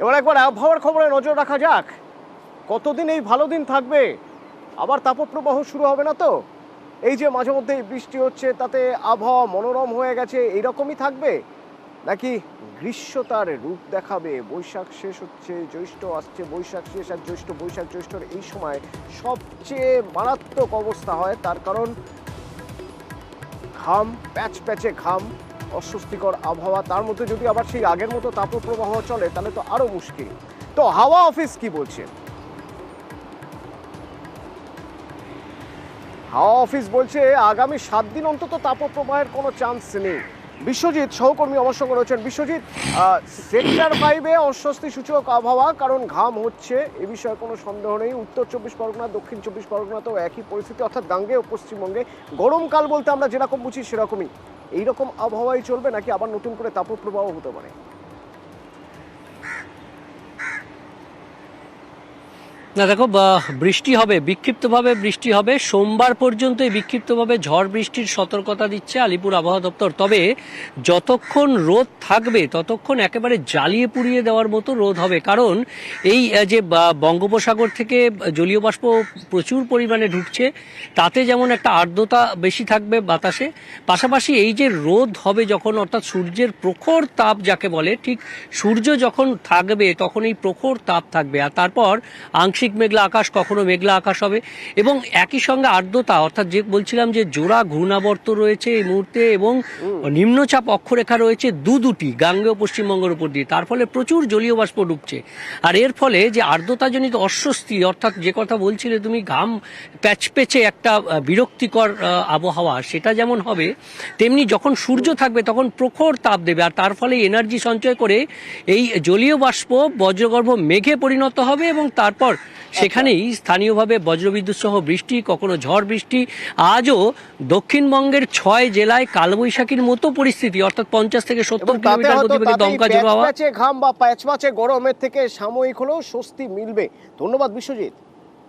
এবার একবার আবহাওয়ার খবরে নজর রাখা যাক। কতদিন এই ভালো দিন থাকবে? আবার তাপপ্রবাহ শুরু হবে না তো? এই যে মাঝে মধ্যে বৃষ্টি হচ্ছে, তাতে আবহাওয়া মনোরম হয়ে গেছে, এইরকমই থাকবে? নাকি গ্রীষ্ম তার রূপ দেখাবে? বৈশাখ শেষ হচ্ছে, জ্যৈষ্ঠ আসছে, বৈশাখ শেষ আর জ্যৈষ্ঠ, বৈশাখ জ্যৈষ্ঠর এই সময় সবচেয়ে মারাত্মক অবস্থা হয়। তার কারণ ঘাম, প্যাচ প্যাচে ঘাম, অস্বস্তিকর আবহাওয়া। তার মধ্যে যদি আবার সেই আগের মতো তাপপ্রবাহ চলে তাহলে তো আরো মুশকিল। তো হাওয়া অফিস কি বলছে? হাওয়া অফিস বলছে আগামী 7 দিন অন্তত তাপপ্রবাহের কোনো চান্স নেই। বিশ্বজিৎ সহকর্মী আমার সঙ্গে রয়েছেন। বিশ্বজিৎ, সেক্টর 5-এ অস্বস্তি সূচক আবহাওয়া, কারণ ঘাম হচ্ছে, এ বিষয়ে কোনো সন্দেহ নেই। উত্তর 24 পরগনা, দক্ষিণ 24 পরগনাতেও একই পরিস্থিতি, অর্থাৎ গাঙ্গে ও পশ্চিমবঙ্গে গরমকাল বলতে আমরা যেরকম বুঝি সেরকমই। এইরকম আবহাওয়াই চলবে নাকি আবার নতুন করে তাপপ্রবাহ হতে পারে? না দেখো, বৃষ্টি হবে, বিক্ষিপ্তভাবে বৃষ্টি হবে। সোমবার পর্যন্ত এই বিক্ষিপ্তভাবে ঝড় বৃষ্টির সতর্কতা দিচ্ছে আলিপুর আবহাওয়া দপ্তর। তবে যতক্ষণ রোদ থাকবে ততক্ষণ একেবারে জ্বালিয়ে পুড়িয়ে দেওয়ার মতো রোদ হবে। কারণ এই যে বঙ্গোপসাগর থেকে জলীয় বাষ্প প্রচুর পরিমাণে ঢুকছে, তাতে যেমন একটা আর্দ্রতা বেশি থাকবে বাতাসে, পাশাপাশি এই যে রোদ হবে যখন, অর্থাৎ সূর্যের প্রখর তাপ যাকে বলে, ঠিক সূর্য যখন থাকবে তখন এই প্রখর তাপ থাকবে। আর তারপর আংশিক মেঘলা আকাশ, কখনো মেঘলা আকাশ হবে, এবং একই সঙ্গে আর্দ্রতা, অর্থাৎ যে বলছিলাম যে জোড়া ঘূর্ণাবর্ত রয়েছে এই মুহূর্তে, এবং নিম্নচাপ অক্ষরেখা রয়েছে দুটি গাঙ্গেয় পশ্চিমবঙ্গের উপর দিয়ে। তার ফলে প্রচুর জলীয় বাষ্প ঢুকছে। আর এর ফলে যে আর্দ্রতাজনিত অস্বস্তি, অর্থাৎ যে কথা বলছিলে তুমি, ঘাম প্যাচপেচে একটা বিরক্তিকর আবহাওয়া, সেটা যেমন হবে, তেমনি যখন সূর্য থাকবে তখন প্রখর তাপ দেবে। আর তার ফলে এনার্জি সঞ্চয় করে এই জলীয় বাষ্প বজ্রগর্ভ মেঘে পরিণত হবে, এবং তারপর সেখানেই স্থানীয়ভাবে বজ্রবিদ্যুৎ সহ বৃষ্টি, কখনো ঝড় বৃষ্টি। আজও দক্ষিণবঙ্গের 6 জেলায় কালবৈশাখীর মতো পরিস্থিতি, অর্থাৎ 50 থেকে 70 কিলোমিটার গতিবেগে দমকা ঝোড়ো হাওয়া। ঘাম বা প্যাচপ্যাচে গরমের থেকে সাময়িক হলেও স্বস্তি মিলবে। ধন্যবাদ বিশ্বজিৎ।